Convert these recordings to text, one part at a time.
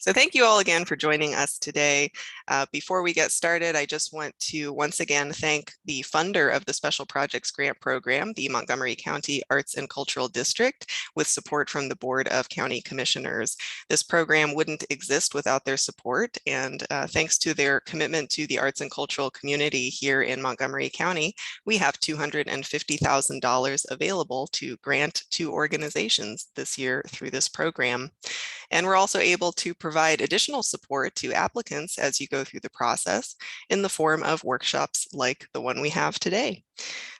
So thank you all again for joining us today. Before we get started, I just want to once again thank the funder of the Special Projects Grant Program, the Montgomery County Arts and Cultural District, with support from the Board of County Commissioners. This program wouldn't exist without their support, and thanks to their commitment to the arts and cultural community here in Montgomery County, we have $250,000 available to grant to organizations this year through this program. And we're also able to provide additional support to applicants as you go through the process in the form of workshops like the one we have today.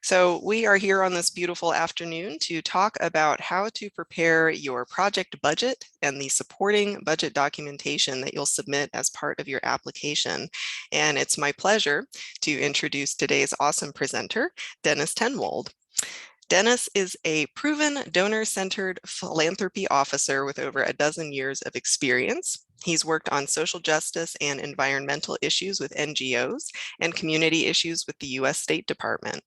So we are here on this beautiful afternoon to talk about how to prepare your project budget and the supporting budget documentation that you'll submit as part of your application. And it's my pleasure to introduce today's awesome presenter, Dennis TenWolde. Dennis is a proven donor-centered philanthropy officer with over a dozen years of experience. He's worked on social justice and environmental issues with NGOs and community issues with the U.S. State Department.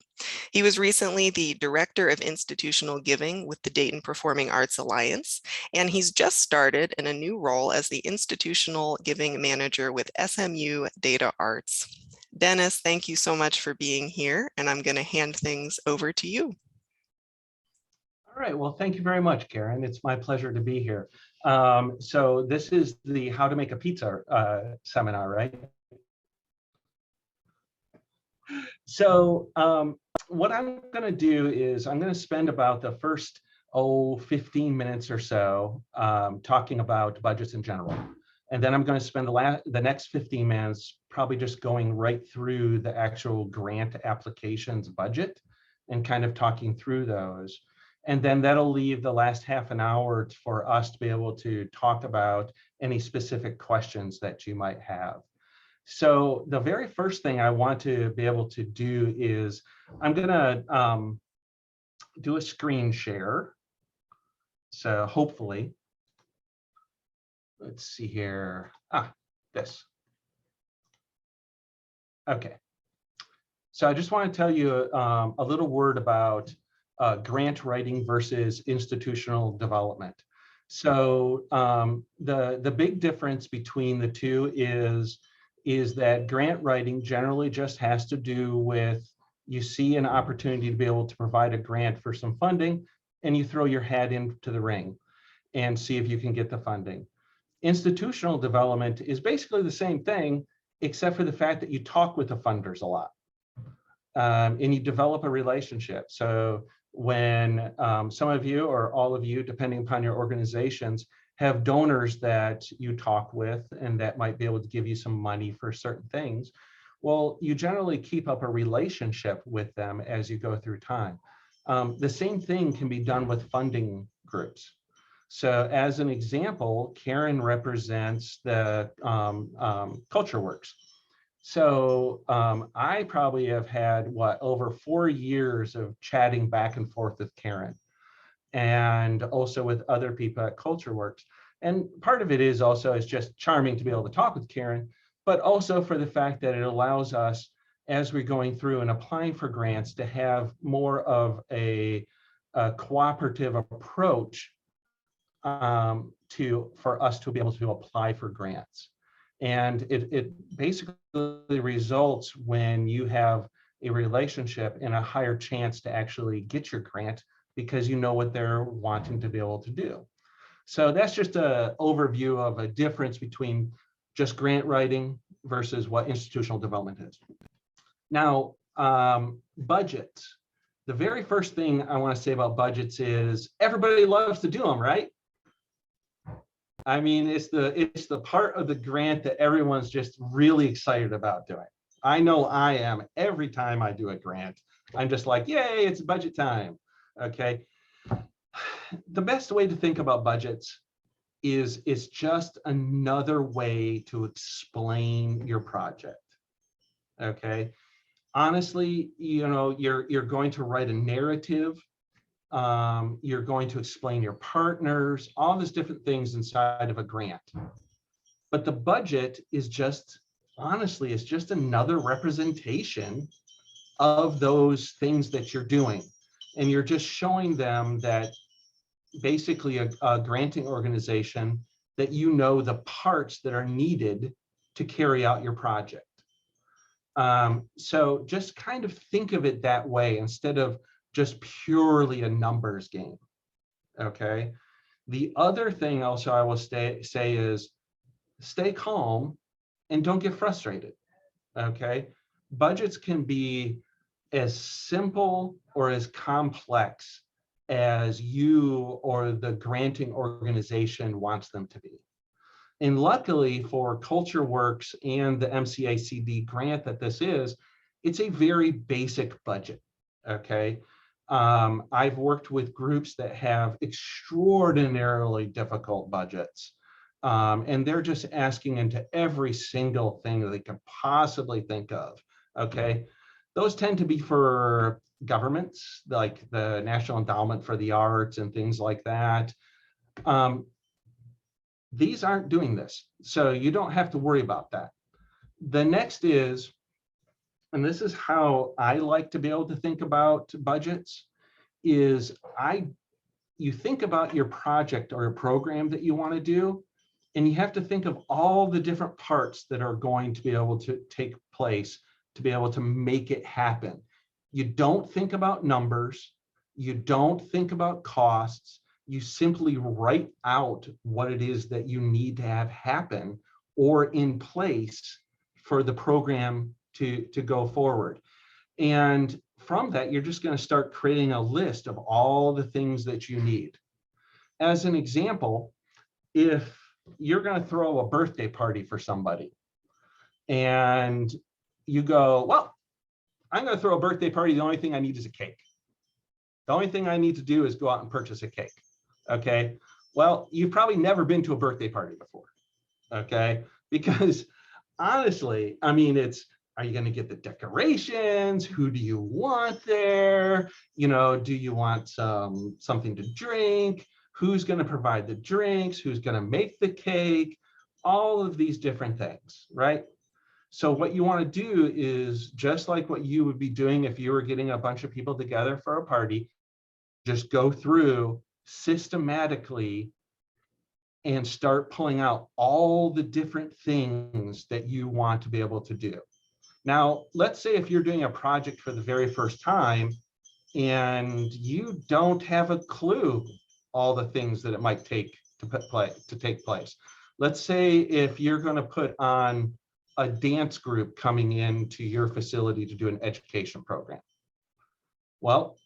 He was recently the Director of Institutional Giving with the Dayton Performing Arts Alliance, and he's just started in a new role as the Institutional Giving Manager with SMU Data Arts. Dennis, thank you so much for being here, and I'm going to hand things over to you. All right, well, thank you very much, Karen. It's my pleasure to be here. So this is the How to Make a Pizza seminar, right? So what I'm going to do is I'm going to spend about the first 15 minutes or so talking about budgets in general. And then I'm going to spend the next 15 minutes probably just going right through the actual grant applications budget and kind of talking through those. And then that'll leave the last half an hour for us to be able to talk about any specific questions that you might have. So the very first thing I want to be able to do is I'm going to do a screen share. So hopefully, let's see here. This. Okay. So I just want to tell you a little word about grant writing versus institutional development. So the big difference between the two is that grant writing generally just has to do with you see an opportunity to be able to provide a grant for some funding and you throw your hat into the ring and see if you can get the funding. Institutional development is basically the same thing, except for the fact that you talk with the funders a lot and you develop a relationship. So when some of you or all of you, depending upon your organizations, have donors that you talk with and that might be able to give you some money for certain things, well, you generally keep up a relationship with them as you go through time. The same thing can be done with funding groups. So as an example, Karen represents the Culture Works. So I probably have had over 4 years of chatting back and forth with Karen and also with other people at Culture Works. And part of it is also it's just charming to be able to talk with Karen, but also for the fact that it allows us as we're going through and applying for grants to have more of a cooperative approach for us to be able to apply for grants. And it basically results when you have a relationship and a higher chance to actually get your grant because you know what they're wanting to be able to do. So that's just an overview of a difference between just grant writing versus what institutional development is. Now, budgets. The very first thing I want to say about budgets is everybody loves to do them, right? I mean, it's the part of the grant that everyone's just really excited about doing. I know I am. Every time I do a grant, I'm just like, yay, it's budget time. Okay. The best way to think about budgets is it's just another way to explain your project. Okay. Honestly, you know, you're going to write a narrative. You're going to explain your partners, all these different things inside of a grant. But the budget is just, honestly, it's just another representation of those things that you're doing. And you're just showing them that basically a granting organization that you know the parts that are needed to carry out your project. So just kind of think of it that way instead of just purely a numbers game, okay? The other thing also I will say is stay calm and don't get frustrated, okay? Budgets can be as simple or as complex as you or the granting organization wants them to be. And luckily for CultureWorks and the MCACD grant that this is, it's a very basic budget, okay? I've worked with groups that have extraordinarily difficult budgets, and they're just asking into every single thing that they can possibly think of, okay? Those tend to be for governments, like the National Endowment for the Arts and things like that. These aren't doing this, so you don't have to worry about that. The next is, and this is how I like to be able to think about budgets, is you think about your project or a program that you want to do, and you have to think of all the different parts that are going to be able to take place to be able to make it happen. You don't think about numbers, you don't think about costs, you simply write out what it is that you need to have happen or in place for the program to go forward. And from that, you're just going to start creating a list of all the things that you need. As an example, if you're going to throw a birthday party for somebody and you go, well, I'm going to throw a birthday party. The only thing I need is a cake. The only thing I need to do is go out and purchase a cake. Okay. Well, you've probably never been to a birthday party before. Okay. Because honestly, I mean, are you going to get the decorations? Who do you want there? You know, do you want something to drink? Who's going to provide the drinks? Who's going to make the cake? All of these different things, right? So what you want to do is just like what you would be doing if you were getting a bunch of people together for a party, just go through systematically and start pulling out all the different things that you want to be able to do. Now, let's say if you're doing a project for the very first time and you don't have a clue all the things that it might take to take place. Let's say if you're going to put on a dance group coming into your facility to do an education program. Well,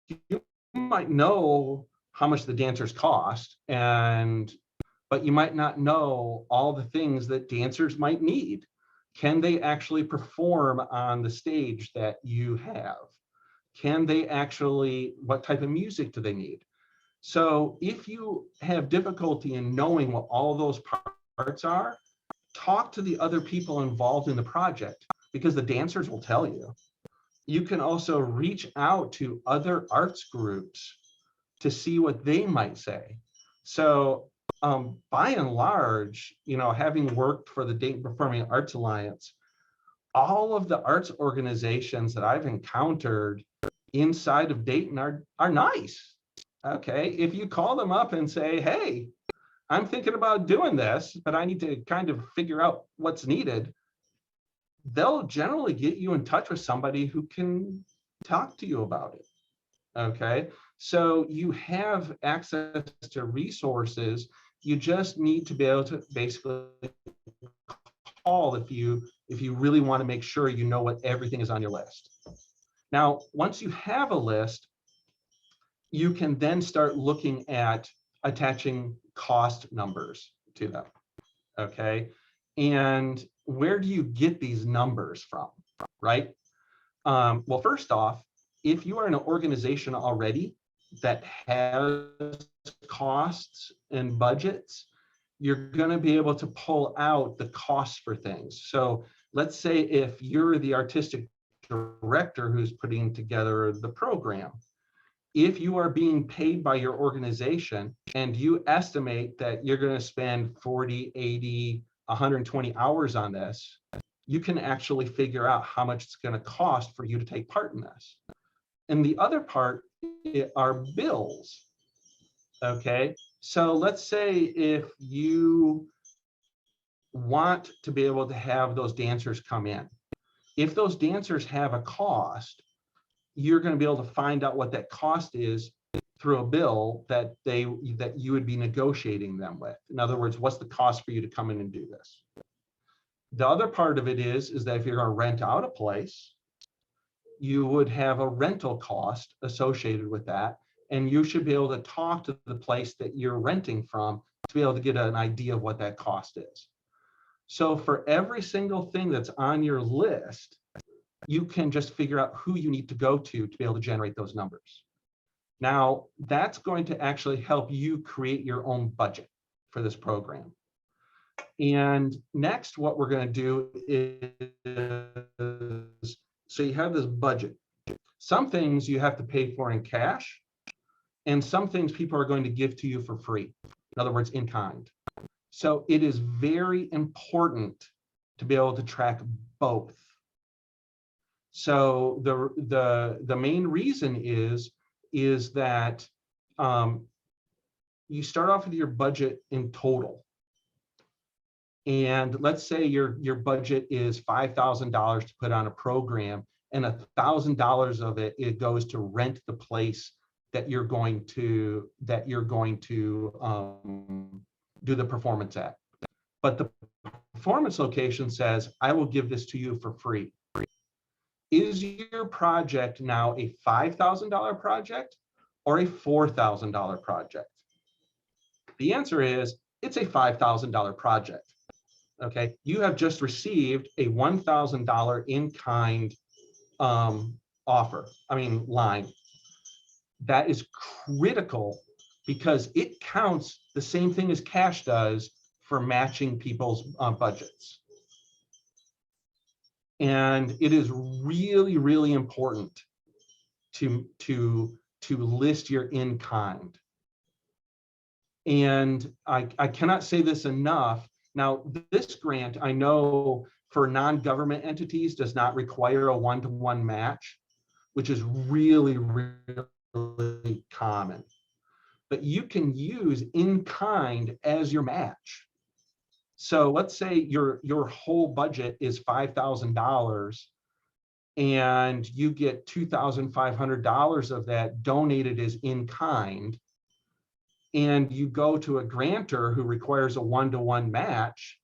you might know how much the dancers cost, but you might not know all the things that dancers might need. Can they actually perform on the stage that you have? Can they actually, what type of music do they need? So if you have difficulty in knowing what all those parts are, talk to the other people involved in the project because the dancers will tell you. You can also reach out to other arts groups to see what they might say. So by and large, you know, having worked for the Dayton Performing Arts Alliance, all of the arts organizations that I've encountered inside of Dayton are nice. Okay, if you call them up and say, hey, I'm thinking about doing this, but I need to kind of figure out what's needed, they'll generally get you in touch with somebody who can talk to you about it. Okay, so you have access to resources. You just need to be able to basically call if you really want to make sure you know what everything is on your list. Now, once you have a list, you can then start looking at attaching cost numbers to them, okay? And where do you get these numbers from, right? Well, first off, if you are in an organization already that has costs and budgets, you're gonna be able to pull out the costs for things. So let's say if you're the artistic director who's putting together the program, if you are being paid by your organization and you estimate that you're going to spend 40, 80, 120 hours on this, you can actually figure out how much it's going to cost for you to take part in this. And the other part are bills. Okay. So let's say if you want to be able to have those dancers come in, if those dancers have a cost, you're going to be able to find out what that cost is through a bill that you would be negotiating them with. In other words, what's the cost for you to come in and do this? The other part of it is that if you're going to rent out a place, you would have a rental cost associated with that, and you should be able to talk to the place that you're renting from to be able to get an idea of what that cost is. So for every single thing that's on your list, you can just figure out who you need to go to be able to generate those numbers. Now, that's going to actually help you create your own budget for this program. And next, what we're going to do is, so you have this budget. Some things you have to pay for in cash, and some things people are going to give to you for free. In other words, in kind. So it is very important to be able to track both. So the main reason is that you start off with your budget in total. And let's say your budget is $5,000 to put on a program, and $1,000 of it goes to rent the place that you're going to do the performance at. But the performance location says, I will give this to you for free. Is your project now a $5,000 project or a $4,000 project? The answer is it's a $5,000 project. Okay, you have just received a $1,000 in-kind line. That is critical because it counts the same thing as cash does for matching people's budgets. And it is really, really important to list your in-kind. And I cannot say this enough. Now, this grant, I know for non-government entities does not require a one-to-one match, which is really, really common. But you can use in-kind as your match. So let's say your whole budget is $5,000 and you get $2,500 of that donated as in-kind, and you go to a grantor who requires a one-to-one match.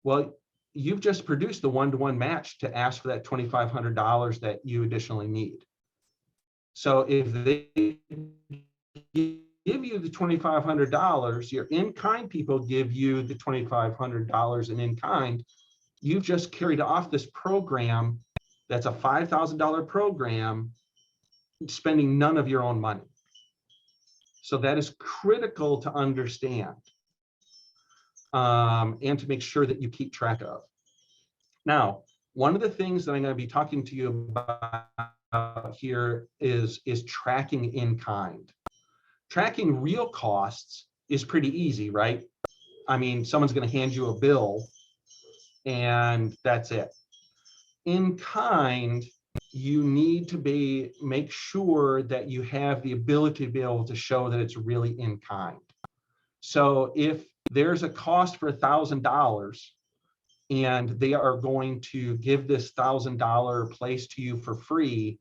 Well, you've just produced the one-to-one match to ask for that $2,500 that you additionally need. So if they give you the $2,500, your in-kind people give you the $2,500 in in-kind, you've just carried off this program that's a $5,000 program, spending none of your own money. So that is critical to understand and to make sure that you keep track of. Now, one of the things that I'm going to be talking to you about here is tracking in kind. Tracking real costs is pretty easy, right? I mean, someone's going to hand you a bill and that's it. In kind, you need to make sure that you have the ability to be able to show that it's really in kind. So if there's a cost for $1,000 and they are going to give this $1,000 place to you for free,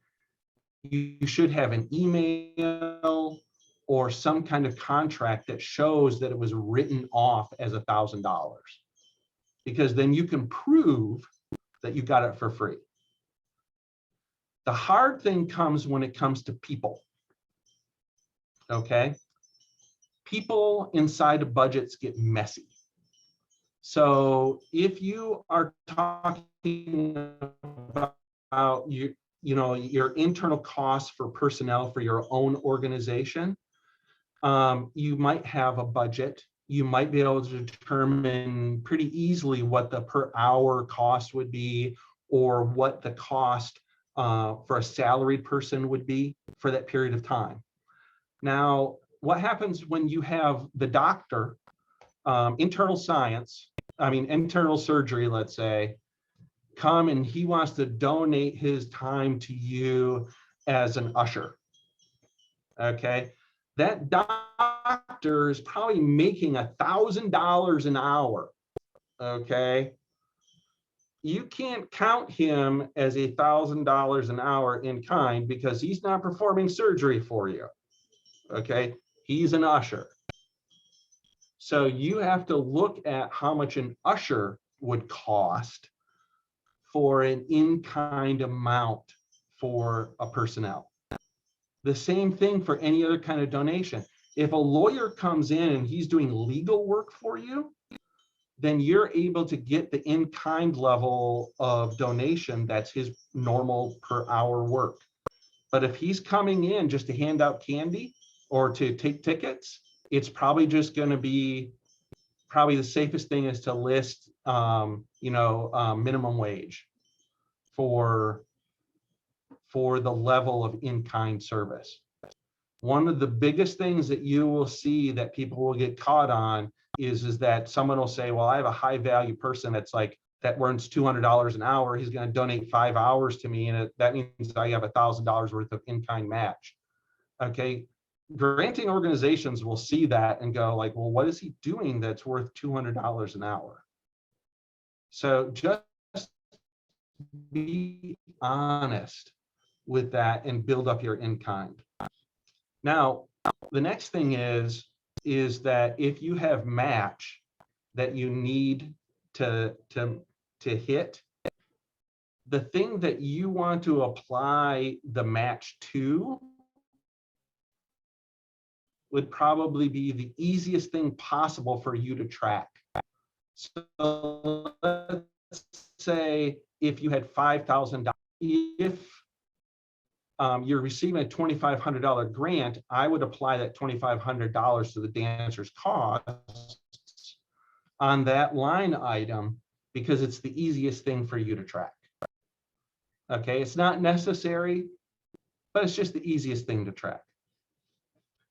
you should have an email or some kind of contract that shows that it was written off as $1,000, because then you can prove that you got it for free. The hard thing comes when it comes to people, okay? People inside of budgets get messy. So if you are talking about your internal costs for personnel for your own organization, you might have a budget. You might be able to determine pretty easily what the per hour cost would be, or what the cost for a salaried person would be for that period of time. Now, what happens when you have the doctor, internal surgery, let's say, come and he wants to donate his time to you as an usher, okay? That doctor doctor is probably making $1,000 an hour, okay? You can't count him as $1,000 an hour in kind because he's not performing surgery for you, okay? He's an usher. So you have to look at how much an usher would cost for an in-kind amount for a personnel. The same thing for any other kind of donation. If a lawyer comes in and he's doing legal work for you, then you're able to get the in-kind level of donation that's his normal per hour work. But if he's coming in just to hand out candy or to take tickets, it's probably just going to be, probably the safest thing is to list, minimum wage for the level of in-kind service. One of the biggest things that you will see that people will get caught on is that someone will say, well, I have a high value person that's like, that earns $200 an hour. He's going to donate 5 hours to me. And that means I have $1,000 worth of in-kind match. Okay. Granting organizations will see that and go like, well, what is he doing that's worth $200 an hour? So just be honest with that and build up your in-kind. Now, the next thing is that if you have match that you need to hit, the thing that you want to apply the match to would probably be the easiest thing possible for you to track. So let's say if you had $5,000, if you're receiving a $2,500 grant, I would apply that $2,500 to the dancer's costs on that line item because it's the easiest thing for you to track. Okay, it's not necessary, but it's just the easiest thing to track.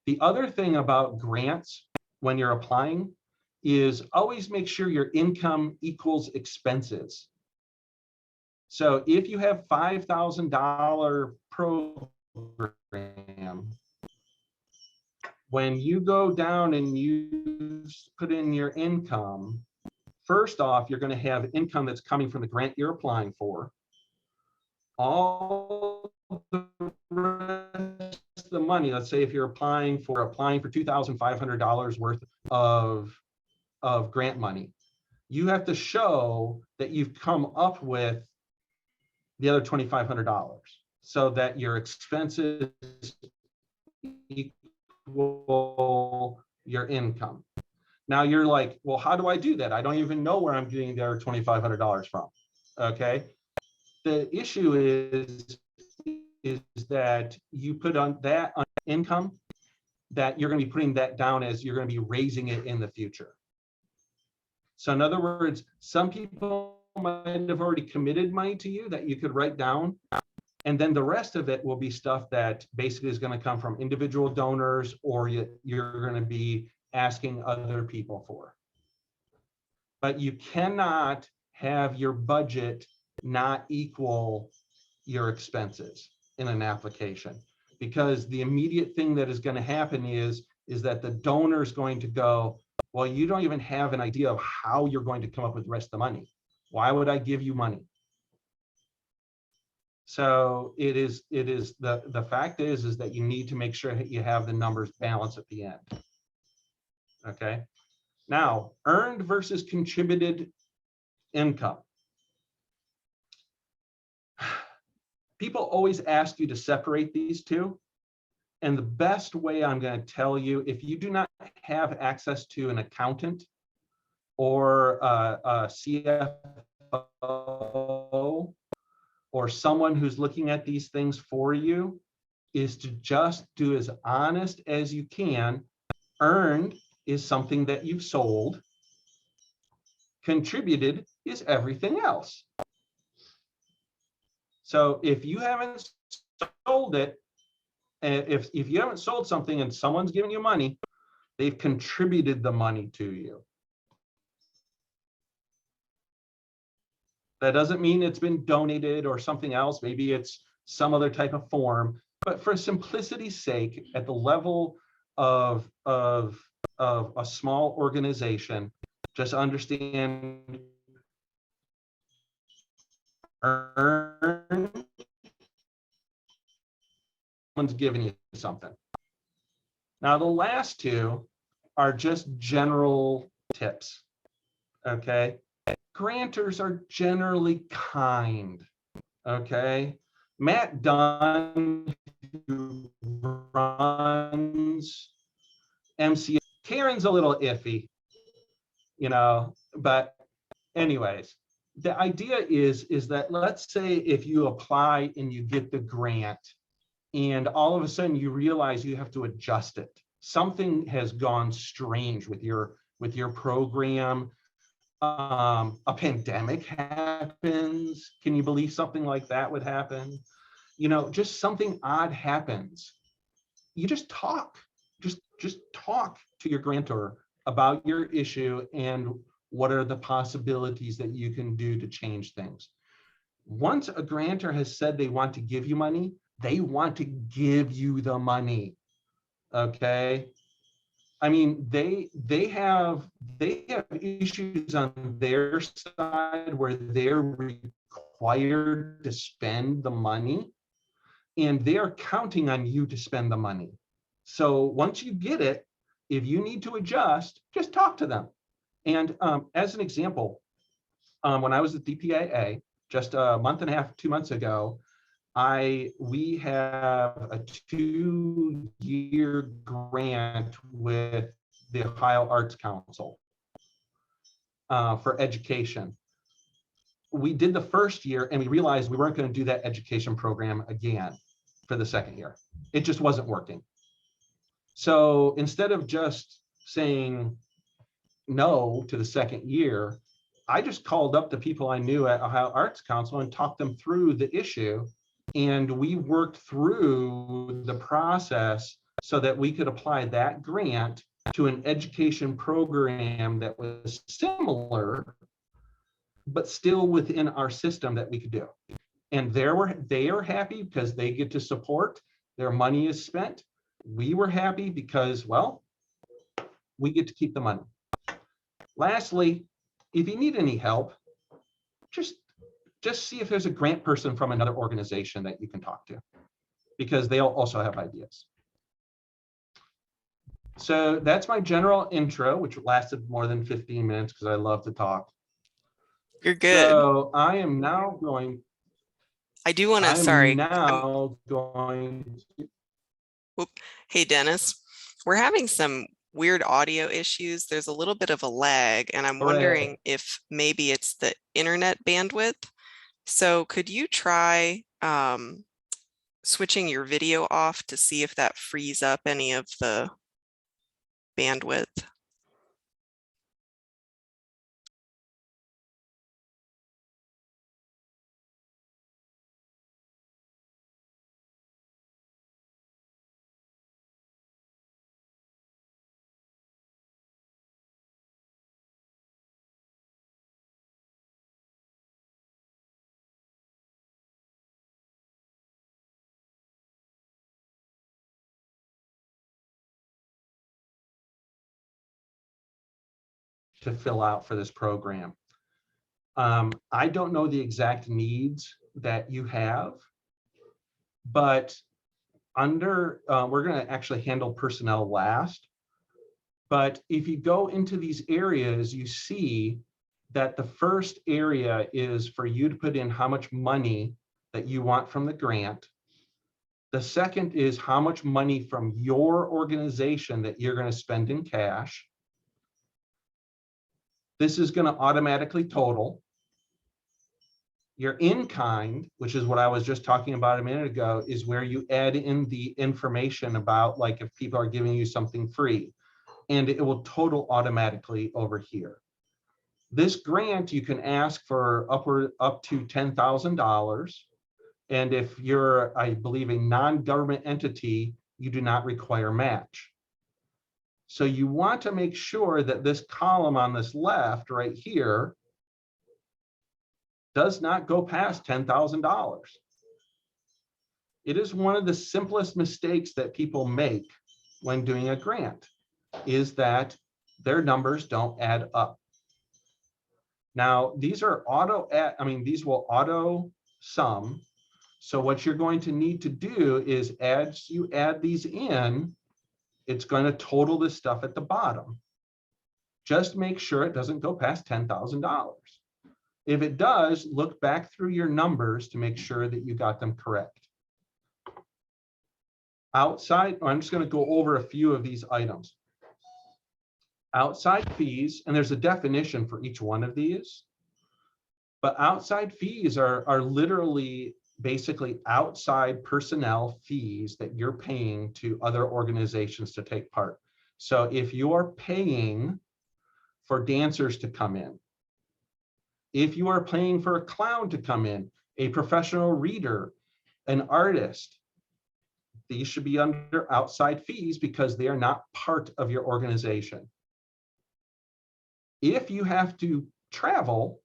The other thing about grants when you're applying is always make sure your income equals expenses. So if you have $5,000 program, when you go down and you put in your income, first off, you're going to have income that's coming from the grant you're applying for. All the rest of the money, let's say if you're applying for $2,500 worth of grant money, you have to show that you've come up with the other $2,500 so that your expenses equal your income. Now you're like, well, how do I do that? I don't even know where I'm getting the other $2,500 from. Okay. The issue is that you put on that income that you're going to be putting that down as you're going to be raising it in the future. So in other words, some people might have already committed money to you that you could write down. And then the rest of it will be stuff that basically is going to come from individual donors or you're going to be asking other people for. But you cannot have your budget not equal your expenses in an application, because the immediate thing that is going to happen is that the donor is going to go, well, you don't even have an idea of how you're going to come up with the rest of the money. Why would I give you money? So the fact is that you need to make sure that you have the numbers balanced at the end. Okay. Now, earned versus contributed income. People always ask you to separate these two. And the best way I'm going to tell you, if you do not have access to an accountant or a CFO or someone who's looking at these things for you, is to just do as honest as you can. Earned is something that you've sold. Contributed is everything else. So if you haven't sold it, if you haven't sold something and someone's giving you money, they've contributed the money to you. That doesn't mean it's been donated or something else. Maybe it's some other type of form. But for simplicity's sake, at the level of a small organization. Just understand, earn, someone's giving you something. Now, the last two are just general tips, okay? Grantors are generally kind, okay? Matt Dunn, who runs MCA, Karen's a little iffy, you know, but anyways, the idea is that, let's say if you apply and you get the grant, and all of a sudden you realize you have to adjust it. Something has gone strange with your program. A pandemic happens. Can you believe something like that would happen? You know, just something odd happens. You just talk. Just talk to your grantor about your issue and what are the possibilities that you can do to change things. Once a grantor has said they want to give you money, they want to give you the money, okay? I mean, they have issues on their side where they're required to spend the money, and they're counting on you to spend the money. So once you get it, if you need to adjust, just talk to them. And as an example, when I was at DPAA just a month and a half, 2 months ago, we have a 2-year grant with the Ohio Arts Council for education. We did the first year and we realized we weren't going to do that education program again for the second year. It just wasn't working. So instead of just saying no to the second year, I just called up the people I knew at Ohio Arts Council and talked them through the issue. And we worked through the process so that we could apply that grant to an education program that was similar, but still within our system that we could do. And they are happy because they get to support, their money is spent. We were happy because, well, we get to keep the money. Lastly, if you need any help, just see if there's a grant person from another organization that you can talk to, because they'll also have ideas. So that's my general intro, which lasted more than 15 minutes because I love to talk. You're good. So I am now going. I do want to, Hey, Dennis, we're having some weird audio issues. There's a little bit of a lag, and I'm wondering if maybe it's the internet bandwidth. So could you try switching your video off to see if that frees up any of the bandwidth? To fill out for this program. I don't know the exact needs that you have, but we're going to actually handle personnel last. But if you go into these areas, you see that the first area is for you to put in how much money that you want from the grant. The second is how much money from your organization that you're going to spend in cash. This is going to automatically total. Your in-kind, which is what I was just talking about a minute ago, is where you add in the information about, like, if people are giving you something free, and it will total automatically over here. This grant, you can ask for up to $10,000. And if you're, I believe, a non-government entity, you do not require match. So you want to make sure that this column on this left right here does not go past $10,000. It is one of the simplest mistakes that people make when doing a grant is that their numbers don't add up. Now, these are these will auto sum. So what you're going to need to do is as you add these in, it's going to total this stuff at the bottom. Just make sure it doesn't go past $10,000. If it does, look back through your numbers to make sure that you got them correct. Outside, I'm just going to go over a few of these items. Outside fees, and there's a definition for each one of these, but outside fees are literally basically outside personnel fees that you're paying to other organizations to take part. So if you're paying for dancers to come in, if you are paying for a clown to come in, a professional reader, an artist, these should be under outside fees because they are not part of your organization. If you have to travel,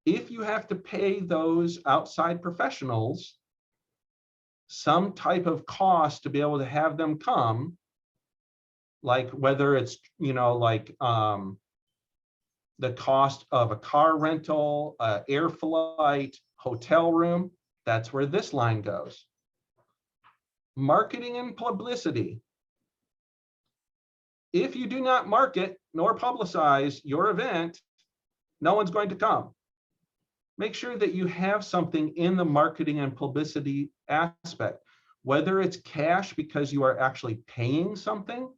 if you have to pay those outside professionals some type of cost to be able to have them come, like whether it's, the cost of a car rental, air flight, hotel room, that's where this line goes. Marketing and publicity. If you do not market nor publicize your event, no one's going to come. Make sure that you have something in the marketing and publicity aspect, whether it's cash because you are actually paying something,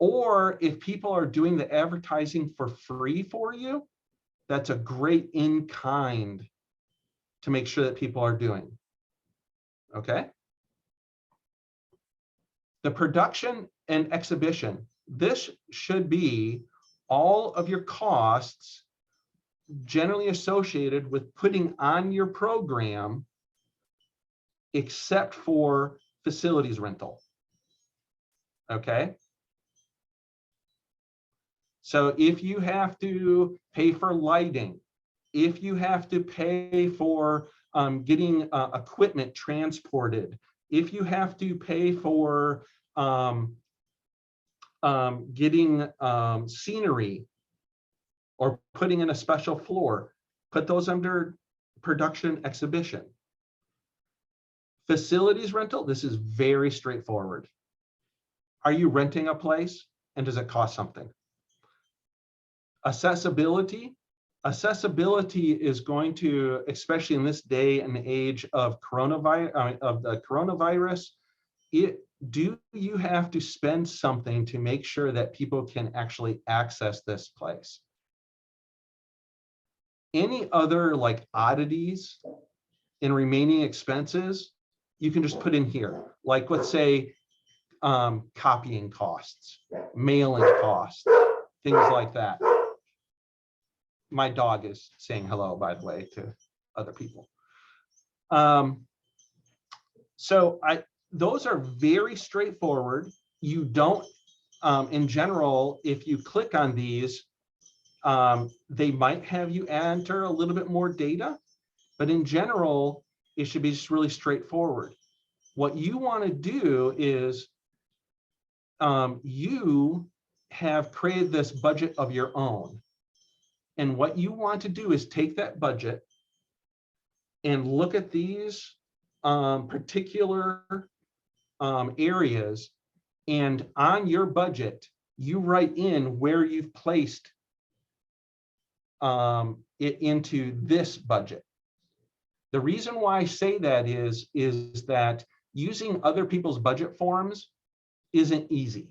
or if people are doing the advertising for free for you, that's a great in-kind to make sure that people are doing. Okay? The production and exhibition. This should be all of your costs generally associated with putting on your program, except for facilities rental. Okay? So if you have to pay for lighting, if you have to pay for getting equipment transported, if you have to pay for getting scenery or putting in a special floor, put those under production exhibition. Facilities rental, this is very straightforward. Are you renting a place and does it cost something? Accessibility. Accessibility is going to, especially in this day and age of the coronavirus, do you have to spend something to make sure that people can actually access this place? Any other like oddities in remaining expenses, you can just put in here. Like let's say copying costs, mailing costs, things like that. My dog is saying hello, by the way, to other people. So those are very straightforward. You don't, in general, if you click on these, they might have you enter a little bit more data, but in general, it should be just really straightforward. What you want to do is you have created this budget of your own. And what you want to do is take that budget and look at these particular areas, and on your budget, you write in where you've placed it into this budget. The reason why I say that is that using other people's budget forms isn't easy.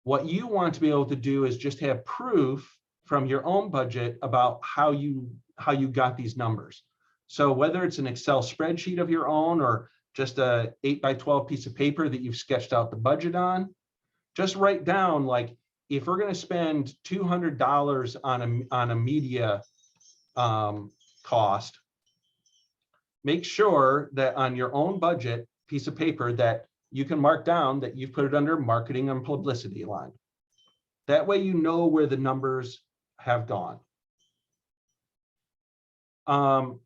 What you want to be able to do is just have proof from your own budget about how you got these numbers. So whether it's an Excel spreadsheet of your own or just a 8x12 piece of paper that you've sketched out the budget on, just write down, like, if we're going to spend $200 on a media cost, make sure that on your own budget piece of paper that you can mark down that you've put it under marketing and publicity line. That way you know where the numbers have gone. I'm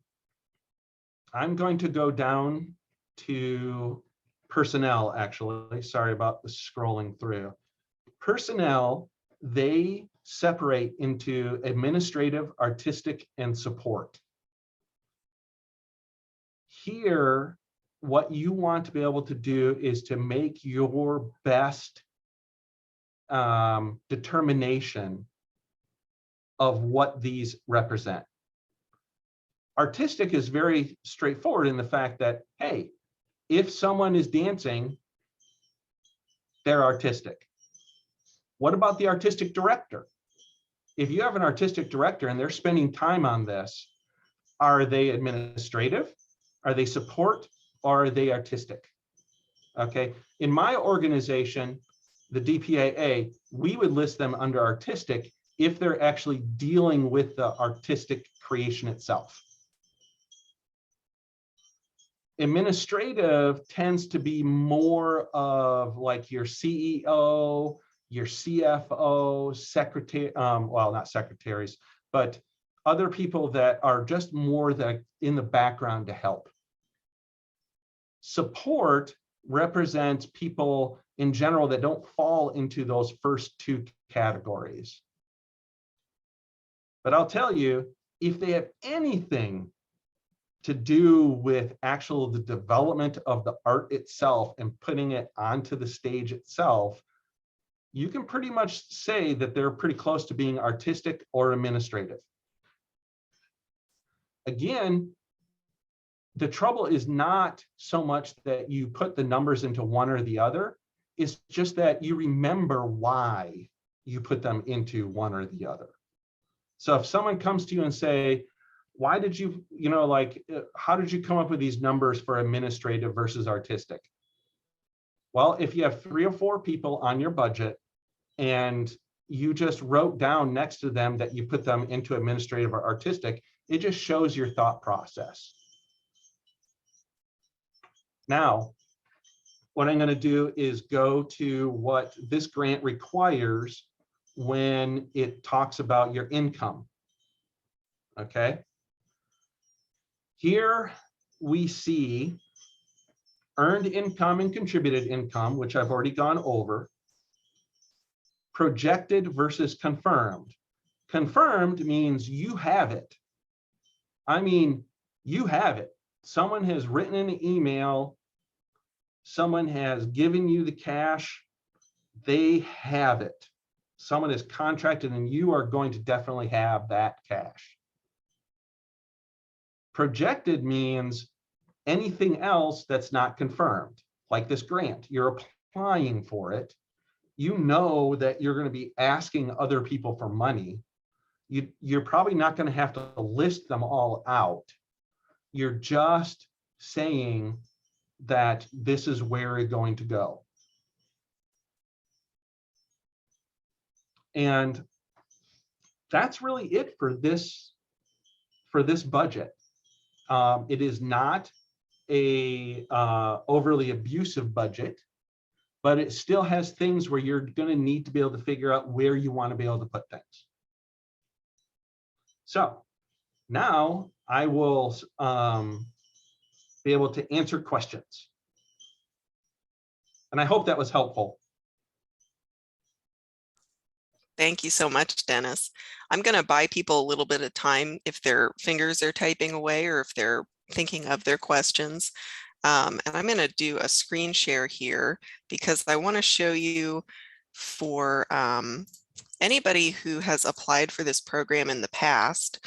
going to go down to personnel, actually. Sorry about the scrolling through. Personnel, they separate into administrative, artistic, and support. Here, what you want to be able to do is to make your best determination of what these represent. Artistic is very straightforward in the fact that, hey, if someone is dancing, they're artistic. What about the artistic director? If you have an artistic director and they're spending time on this, are they administrative? Are they support? Or are they artistic? Okay, in my organization, the DPAA, we would list them under artistic if they're actually dealing with the artistic creation itself. Administrative tends to be more of like your CEO, your CFO, secretary, well, not secretaries, but other people that are just more in the background to help. Support represents people in general that don't fall into those first two categories. But I'll tell you, if they have anything to do with the development of the art itself and putting it onto the stage itself, you can pretty much say that they're pretty close to being artistic or administrative. Again, the trouble is not so much that you put the numbers into one or the other, it's just that you remember why you put them into one or the other. So if someone comes to you and say, why did you, how did you come up with these numbers for administrative versus artistic? Well, if you have 3 or 4 people on your budget and you just wrote down next to them that you put them into administrative or artistic, it just shows your thought process. Now, what I'm going to do is go to what this grant requires when it talks about your income. Okay. Here we see earned income and contributed income, which I've already gone over. Projected versus confirmed. Confirmed means you have it. I mean, you have it. Someone has written an email. Someone has given you the cash. They have it. Someone is contracted and you are going to definitely have that cash. Projected means anything else that's not confirmed, like this grant. You're applying for it. You know that you're going to be asking other people for money. You're probably not going to have to list them all out. You're just saying that this is where you're going to go. And that's really it for this budget. It is not a overly abusive budget, but it still has things where you're going to need to be able to figure out where you want to be able to put things. So now I will be able to answer questions. And I hope that was helpful. Thank you so much, Dennis. I'm going to buy people a little bit of time if their fingers are typing away or if they're thinking of their questions. And I'm going to do a screen share here because I want to show you for anybody who has applied for this program in the past.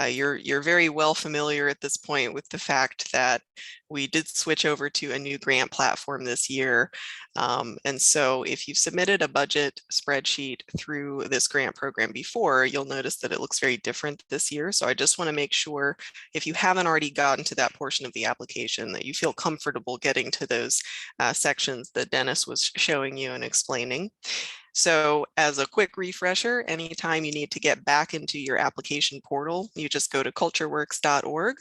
You're very well familiar at this point with the fact that we did switch over to a new grant platform this year. And so if you've submitted a budget spreadsheet through this grant program before, you'll notice that it looks very different this year. So I just want to make sure if you haven't already gotten to that portion of the application that you feel comfortable getting to those sections that Dennis was showing you and explaining. So as a quick refresher, anytime you need to get back into your application portal, you just go to cultureworks.org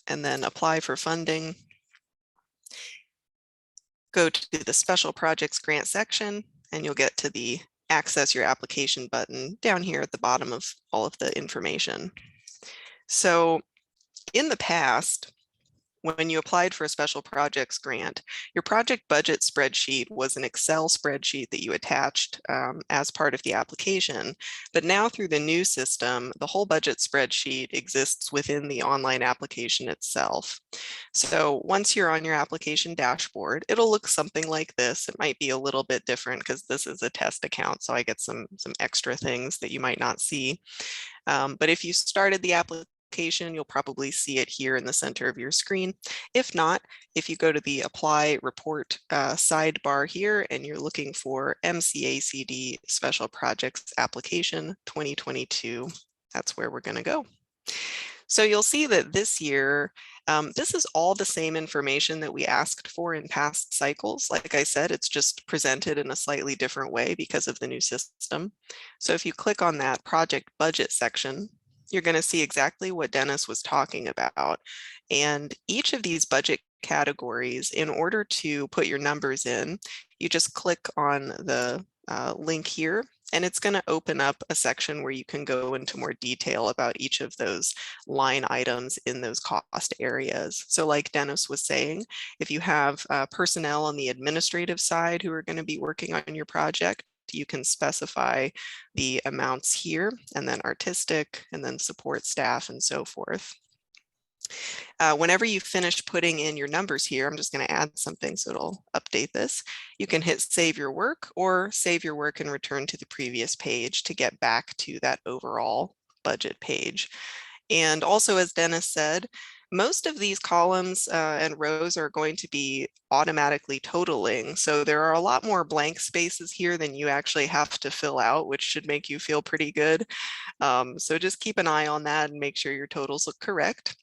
and then apply for funding. Go to the special projects grant section and you'll get to the access your application button down here at the bottom of all of the information. So in the past, when you applied for a special projects grant, your project budget spreadsheet was an Excel spreadsheet that you attached as part of the application. But now through the new system, the whole budget spreadsheet exists within the online application itself. So once you're on your application dashboard, it'll look something like this. It might be a little bit different because this is a test account, so I get some extra things that you might not see. But if you started the application, you'll probably see it here in the center of your screen. If not, if you go to the Apply Report sidebar here and you're looking for MCACD Special Projects Application 2022, that's where we're going to go. So you'll see that this year, this is all the same information that we asked for in past cycles. Like I said, it's just presented in a slightly different way because of the new system. So if you click on that project budget section, you're going to see exactly what Dennis was talking about. And each of these budget categories, in order to put your numbers in, you just click on the link here, and it's going to open up a section where you can go into more detail about each of those line items in those cost areas. So like Dennis was saying, if you have personnel on the administrative side who are going to be working on your project, you can specify the amounts here, and then artistic, and then support staff, and so forth. Whenever you finish putting in your numbers here, I'm just going to add something so it'll update this. You can hit save your work, or save your work and return to the previous page to get back to that overall budget page. And also, as Dennis said, most of these columns and rows are going to be automatically totaling. So there are a lot more blank spaces here than you actually have to fill out, which should make you feel pretty good. So just keep an eye on that and make sure your totals look correct.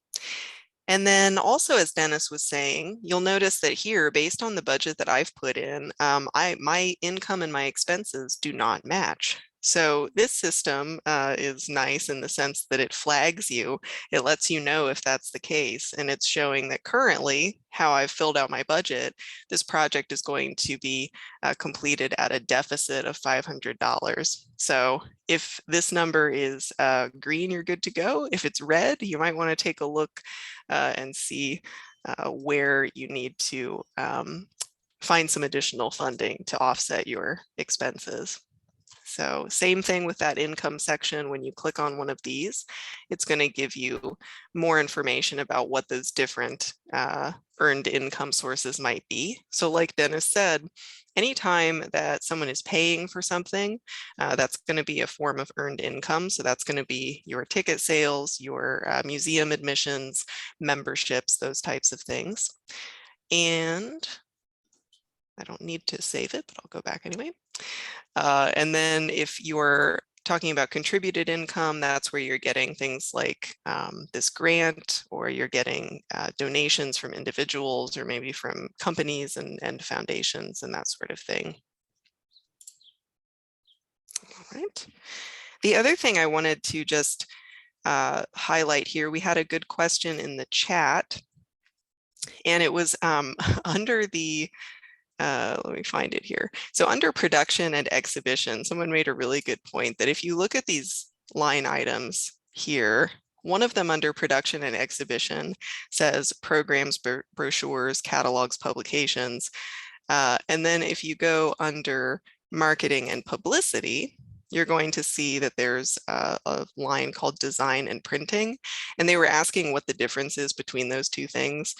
And then also, as Dennis was saying, you'll notice that here, based on the budget that I've put in, my income and my expenses do not match. So this system is nice in the sense that it flags you. It lets you know if that's the case. And it's showing that currently, how I've filled out my budget, this project is going to be completed at a deficit of $500. So if this number is green, you're good to go. If it's red, you might want to take a look and see where you need to find some additional funding to offset your expenses. So same thing with that income section. When you click on one of these, it's going to give you more information about what those different earned income sources might be. So like Dennis said, anytime that someone is paying for something, that's going to be a form of earned income. So that's going to be your ticket sales, your museum admissions, memberships, those types of things. And I don't need to save it, but I'll go back anyway. And then if you're talking about contributed income, that's where you're getting things like this grant, or you're getting donations from individuals, or maybe from companies and foundations and that sort of thing. All right. The other thing I wanted to just highlight here, we had a good question in the chat, and it was under the let me find it here. So under production and exhibition, someone made a really good point that if you look at these line items here, one of them under production and exhibition says programs, brochures, catalogs, publications. And then if you go under marketing and publicity, you're going to see that there's a line called design and printing. And they were asking what the difference is between those two things.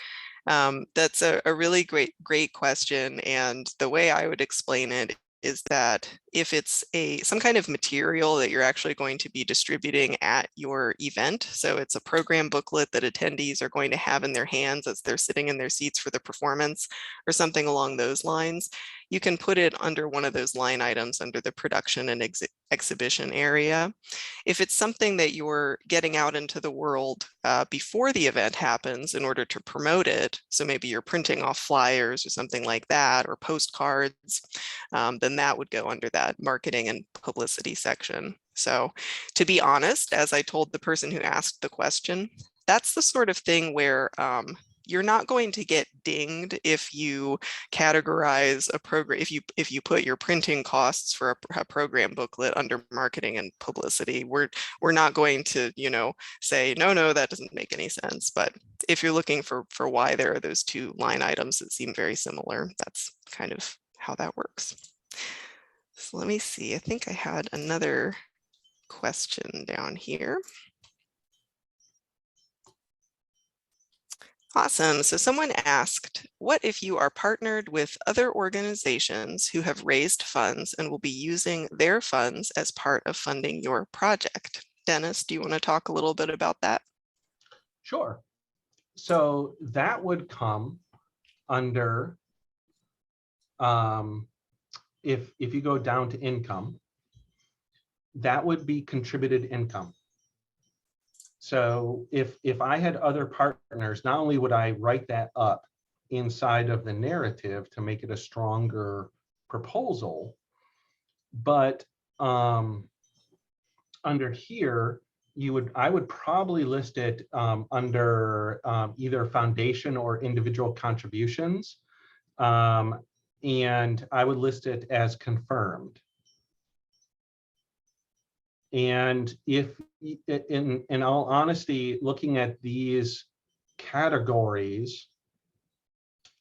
That's a really great question. And the way I would explain it is that if it's some kind of material that you're actually going to be distributing at your event, so it's a program booklet that attendees are going to have in their hands as they're sitting in their seats for the performance, or something along those lines, you can put it under one of those line items under the production and exhibition area. If it's something that you're getting out into the world before the event happens in order to promote it, so maybe you're printing off flyers or something like that, or postcards, then that would go under that marketing and publicity section. So to be honest, as I told the person who asked the question, that's the sort of thing where you're not going to get dinged if you categorize a program, if you put your printing costs for a program booklet under marketing and publicity. We're not going to, say, no, that doesn't make any sense. But if you're looking for why there are those two line items that seem very similar, that's kind of how that works. So let me see, I think I had another question down here. Awesome. So someone asked, what if you are partnered with other organizations who have raised funds and will be using their funds as part of funding your project? Dennis, do you want to talk a little bit about that? Sure. So that would come under, if you go down to income, that would be contributed income. So if I had other partners, not only would I write that up inside of the narrative to make it a stronger proposal, but under here, I would probably list it under either foundation or individual contributions. And I would list it as confirmed. And if, in all honesty, looking at these categories,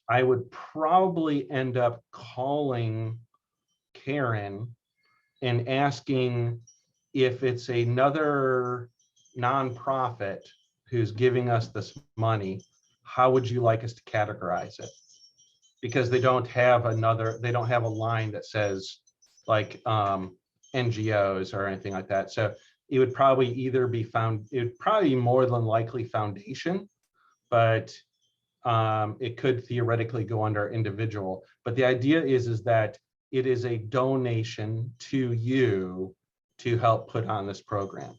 I would probably end up calling Karen and asking if it's another nonprofit who's giving us this money, how would you like us to categorize it? Because they don't have a line that says like NGOs or anything like that. So it would probably either be more than likely foundation, but it could theoretically go under individual. But the idea is that it is a donation to you to help put on this program.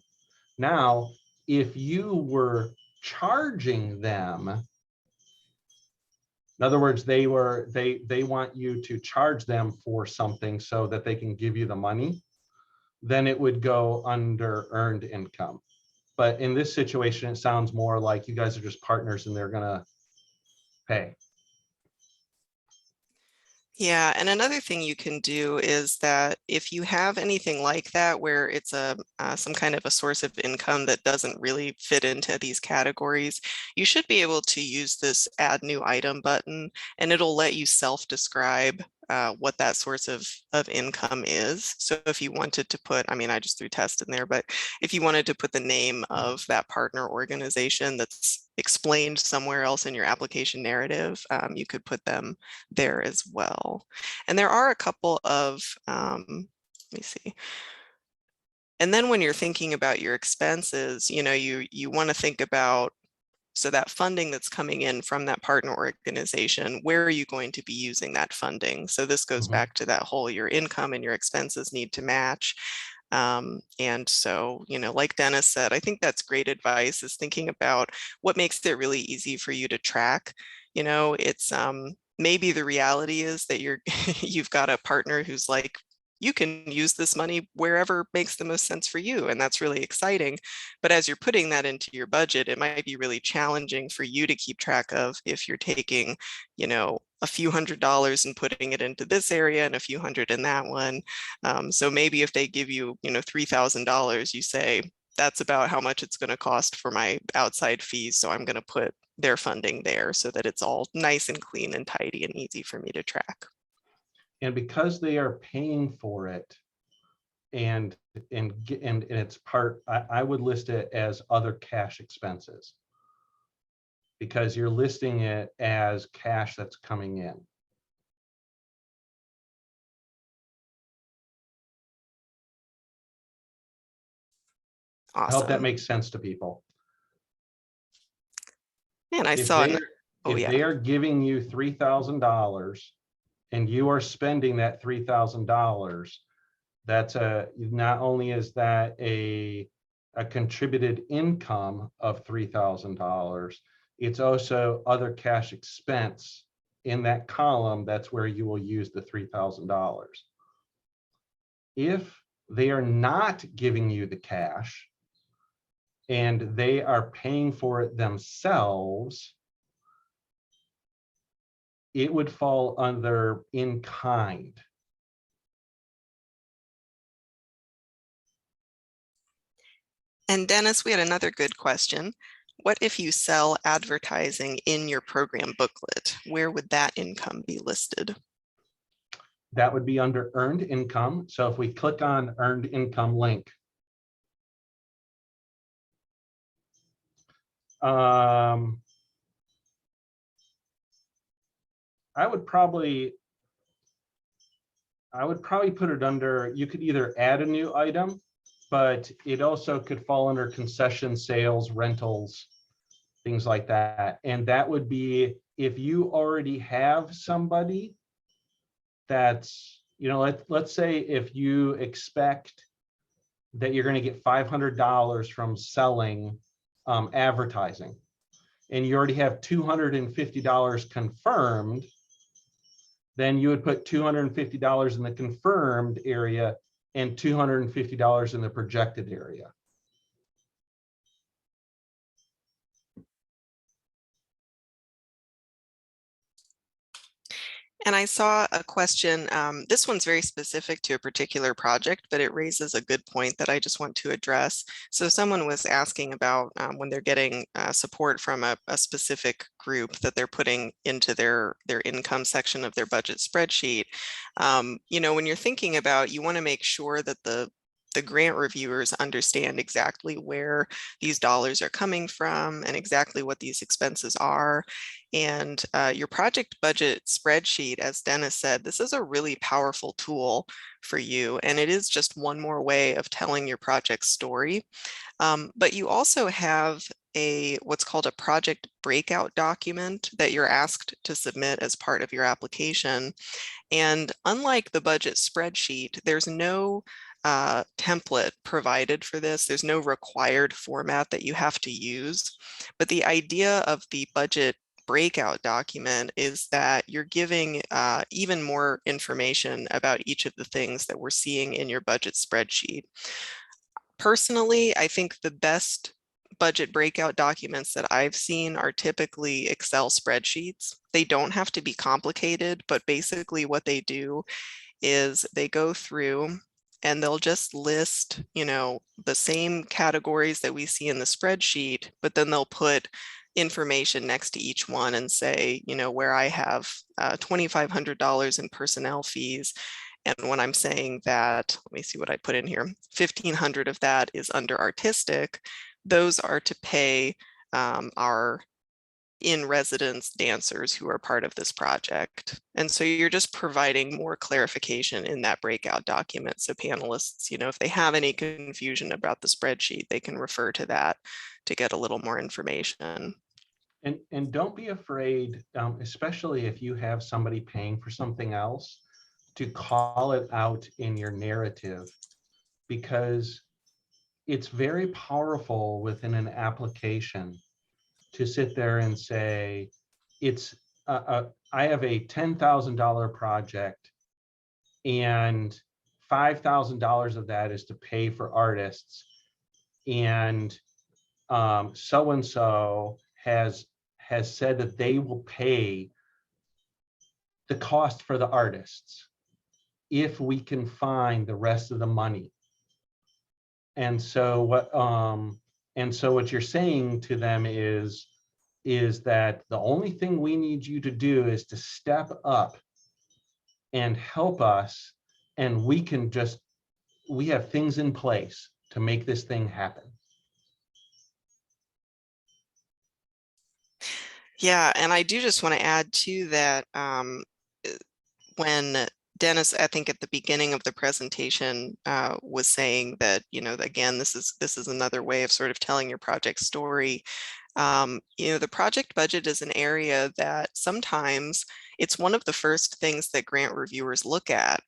Now, if you were charging them, in other words, they want you to charge them for something so that they can give you the money, then it would go under earned income. But in this situation, it sounds more like you guys are just partners and they're gonna pay. Yeah, and another thing you can do is that if you have anything like that, where it's some kind of a source of income that doesn't really fit into these categories, you should be able to use this add new item button, and it'll let you self-describe what that source of income is. So if you wanted to put, I just threw test in there, but if you wanted to put the name of that partner organization that's explained somewhere else in your application narrative, you could put them there as well. And there are a couple of, let me see. And then when you're thinking about your expenses, you want to think about, so that funding that's coming in from that partner organization, where are you going to be using that funding? So this goes back to that whole, your income and your expenses need to match. And so, like Dennis said, I think that's great advice, is thinking about what makes it really easy for you to track. It's maybe the reality is that you've got a partner who's like, you can use this money wherever makes the most sense for you. And that's really exciting. But as you're putting that into your budget, it might be really challenging for you to keep track of if you're taking, a few $100s and putting it into this area and a few hundred in that one. So maybe if they give you, $3,000, you say, that's about how much it's going to cost for my outside fees. So I'm going to put their funding there so that it's all nice and clean and tidy and easy for me to track. And because they are paying for it, and it's part, I would list it as other cash expenses, because you're listing it as cash that's coming in. Awesome. I hope that makes sense to people. And I saw it. If they are giving you $3,000 and you are spending that $3,000, that's not only is that a contributed income of $3,000, it's also other cash expense in that column. That's where you will use the $3,000. If they are not giving you the cash and they are paying for it themselves, it would fall under in kind. And Dennis, we had another good question. What if you sell advertising in your program booklet? Where would that income be listed? That would be under earned income. So if we click on earned income link, I would probably put it under, you could either add a new item, but it also could fall under concession sales, rentals, things like that. And that would be if you already have somebody that's, let's say if you expect that you're going to get $500 from selling advertising, and you already have $250 confirmed, then you would put $250 in the confirmed area and $250 in the projected area. And I saw a question, this one's very specific to a particular project, but it raises a good point that I just want to address. So someone was asking about when they're getting support from a specific group that they're putting into their income section of their budget spreadsheet. When you're thinking about, you want to make sure that the grant reviewers understand exactly where these dollars are coming from and exactly what these expenses are. And your project budget spreadsheet, as Dennis said, this is a really powerful tool for you. And it is just one more way of telling your project story. But you also have what's called a project breakout document that you're asked to submit as part of your application. And unlike the budget spreadsheet, there's no template provided for this. There's no required format that you have to use. But the idea of the budget breakout document is that you're giving even more information about each of the things that we're seeing in your budget spreadsheet. Personally, I think the best budget breakout documents that I've seen are typically Excel spreadsheets. They don't have to be complicated, but basically what they do is they go through and they'll just list, the same categories that we see in the spreadsheet, but then they'll put information next to each one and say, where I have $2,500 in personnel fees. And when I'm saying that, let me see what I put in here, 1,500 of that is under artistic, those are to pay our in-residence dancers who are part of this project. And so you're just providing more clarification in that breakout document. So panelists, if they have any confusion about the spreadsheet, they can refer to that to get a little more information. And don't be afraid, especially if you have somebody paying for something else, to call it out in your narrative, because it's very powerful within an application to sit there and say, I have a $10,000 project and $5,000 of that is to pay for artists, and so-and-so has said that they will pay the cost for the artists if we can find the rest of the money. And so what you're saying to them is that the only thing we need you to do is to step up and help us, and we have things in place to make this thing happen. Yeah, and I do just want to add to that, when Dennis, I think at the beginning of the presentation, was saying that, again, this is another way of sort of telling your project story. The project budget is an area that sometimes it's one of the first things that grant reviewers look at.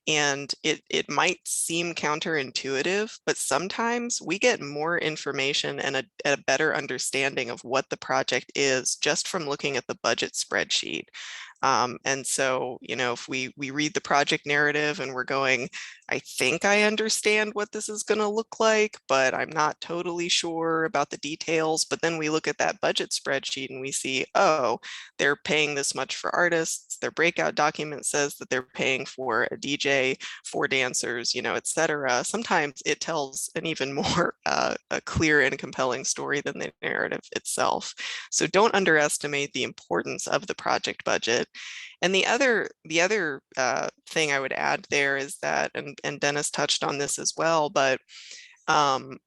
And it might seem counterintuitive, but sometimes we get more information and a better understanding of what the project is just from looking at the budget spreadsheet. And so, if we read the project narrative and we're going, I think I understand what this is going to look like, but I'm not totally sure about the details. But then we look at that budget spreadsheet and we see, oh, they're paying this much for artists. Their breakout document says that they're paying for a DJ, 4 dancers, et cetera. Sometimes it tells an even more a clear and compelling story than the narrative itself. So don't underestimate the importance of the project budget. And the other thing I would add there is that, and Dennis touched on this as well, but the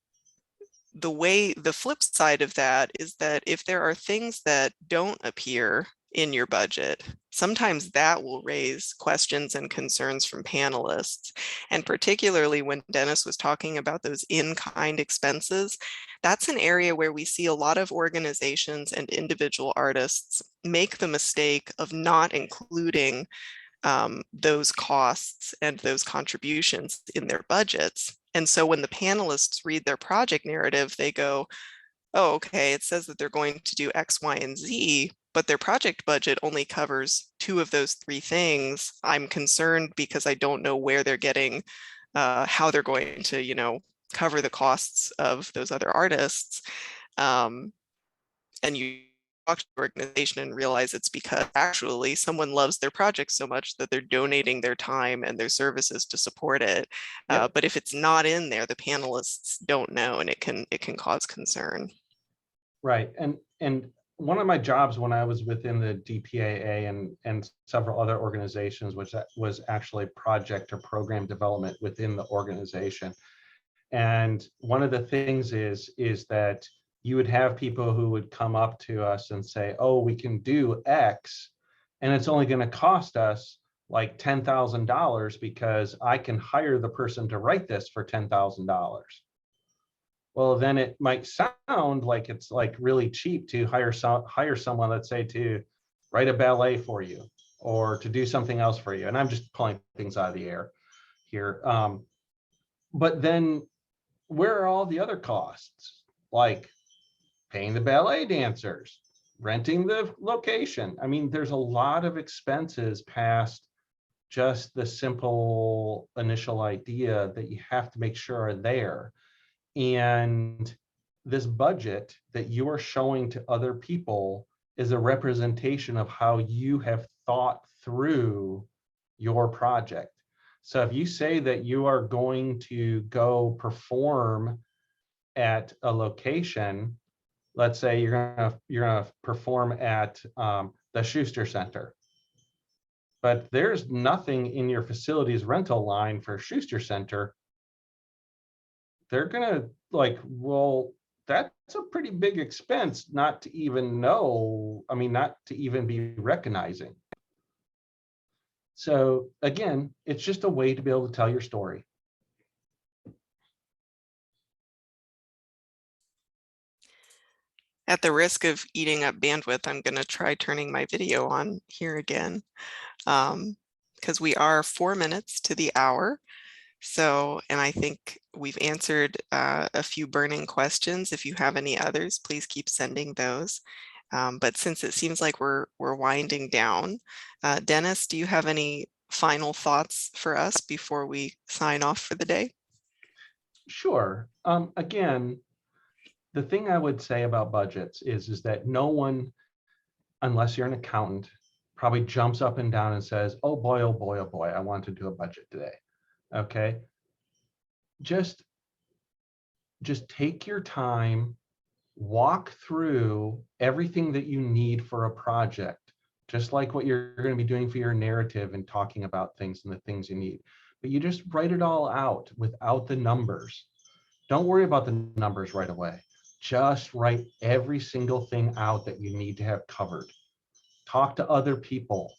flip side of that is that if there are things that don't appear in your budget, sometimes that will raise questions and concerns from panelists. And particularly when Dennis was talking about those in-kind expenses, that's an area where we see a lot of organizations and individual artists make the mistake of not including those costs and those contributions in their budgets. And so when the panelists read their project narrative, they go, oh, okay, it says that they're going to do X, Y, and Z, but their project budget only covers 2 of those 3 things. I'm concerned because I don't know where they're getting, how they're going to, cover the costs of those other artists. And you talk to the organization and realize it's because actually someone loves their project so much that they're donating their time and their services to support it. Yep. But if it's not in there, the panelists don't know, and it can cause concern. Right. And one of my jobs when I was within the DPAA and several other organizations was actually project or program development within the organization. And one of the things is that you would have people who would come up to us and say, oh, we can do X, and it's only going to cost us like $10,000 because I can hire the person to write this for $10,000. Well, then it might sound like it's like really cheap to hire someone, let's say, to write a ballet for you or to do something else for you. And I'm just pulling things out of the air here. But then where are all the other costs? Like paying the ballet dancers, renting the location. I mean, there's a lot of expenses past just the simple initial idea that you have to make sure are there. And this budget that you are showing to other people is a representation of how you have thought through your project. So if you say that you are going to go perform at a location, let's say you're gonna perform at the Schuster Center, but there's nothing in your facilities rental line for Schuster Center, they're gonna like, well, that's a pretty big expense not to even know, I mean, not to even be recognizing. So again, it's just a way to be able to tell your story. At the risk of eating up bandwidth, I'm going to try turning my video on here again, because we are 4 minutes to the hour. So, and I think we've answered a few burning questions. If you have any others, please keep sending those. But since it seems like we're winding down, Dennis, do you have any final thoughts for us before we sign off for the day? Sure. Again, the thing I would say about budgets is that no one, unless you're an accountant, probably jumps up and down and says, oh boy, oh boy, oh boy, I want to do a budget today. Okay. Just take your time, walk through everything that you need for a project, just like what you're going to be doing for your narrative and talking about things and the things you need. But you just write it all out without the numbers. Don't worry about the numbers right away. Just write every single thing out that you need to have covered. Talk to other people.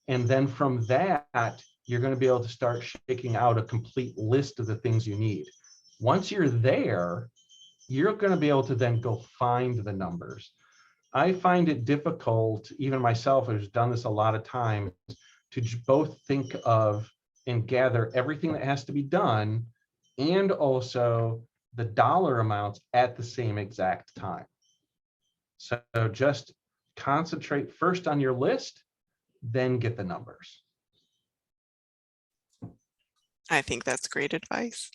And then from that, you're going to be able to start shaking out a complete list of the things you need. Once you're there, you're going to be able to then go find the numbers. I find it difficult, even myself, who's done this a lot of times, to both think of and gather everything that has to be done and also the dollar amounts at the same exact time. So just concentrate first on your list, then get the numbers. I think that's great advice.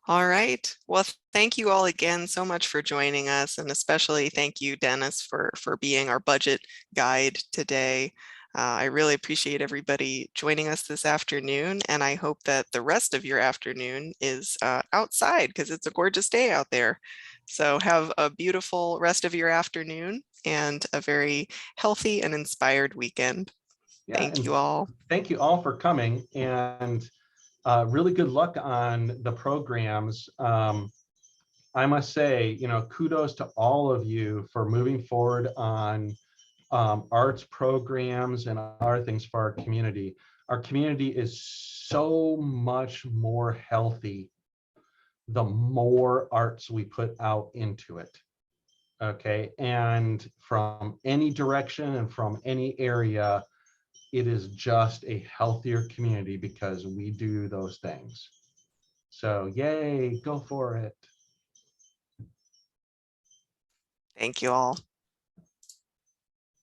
All right. Well, thank you all again so much for joining us, and especially thank you, Dennis, for being our budget guide today. I really appreciate everybody joining us this afternoon, and I hope that the rest of your afternoon is outside because it's a gorgeous day out there. So have a beautiful rest of your afternoon and a very healthy and inspired weekend. Yeah, Thank you all. thank you all for coming, and really good luck on the programs. I must say, you know, kudos to all of you for moving forward on arts programs and other things for our community. Our community is so much more healthy the more arts we put out into it. Okay, and from any direction and from any area, it is just a healthier community because we do those things. So yay, go for it. Thank you all.